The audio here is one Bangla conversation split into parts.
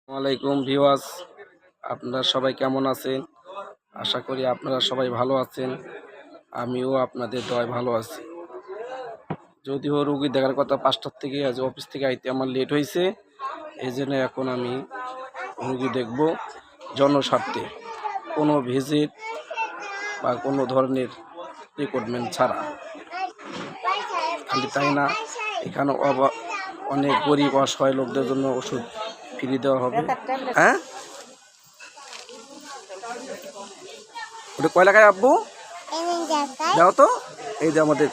ওয়ালাইকুম ভিউয়ার্স, আপনারা সবাই কেমন আছেন? আশা করি আপনারা সবাই ভালো আছেন। আমিও আপনাদের দয়ায় ভালো আছি। যদিও রুগী দেখার কথা 5টার থেকে, আজ অফিস থেকে আইতে আমার লেট হয়েছে, এই জন্য এখন আমি রুগী দেখব জনস্বার্থে, কোনো ভিজিট বা কোনো ধরনের রিক্রুটমেন্ট ছাড়া। খালি তাই না, এখানে অনেক গরিব অসহায় লোকদের জন্য ওষুধ ফ্রি দেওয়া হবে। হ্যাঁ, ওটা কয় লাগায় আব্বু দাও তো। এই যে আমাদের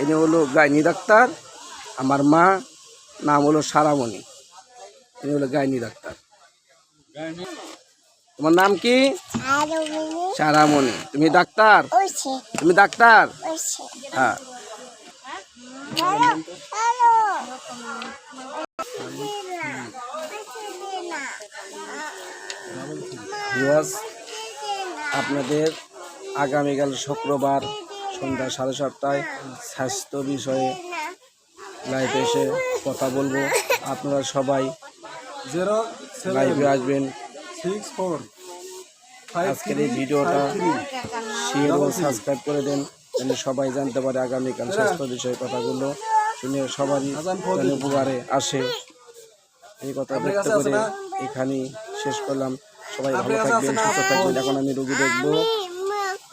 এনে হলো গাইনি ডাক্তার, আমার মা নাম হলো সারামণি, এনে হলো গাইনি ডাক্তার। তোমার নাম কি? সারামণি। তুমি ডাক্তার? তুমি ডাক্তার? হ্যাঁ। আপনাদের আগামীকাল শুক্রবার সন্ধ্যা 7:30টায় স্বাস্থ্য বিষয়ে লাইভে এসে কথা বলবো। আপনারা সবাই লাইভে আসবেন। আজকের এই ভিডিওটা শেয়ার ও সাবস্ক্রাইব করে দেন, যেন সবাই জানতে পারে আগামীকাল স্বাস্থ্য বিষয়ে কথাগুলো শুনে সবারই যেন উপকারে আসে। এই কথা ব্যক্ত করে এখানেই শেষ করলাম। সবাই ভালো থাকবেন, সুস্থ থাকবেন। এখন আমি রোগী দেখবো।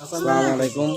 আসসালামু আলাইকুম।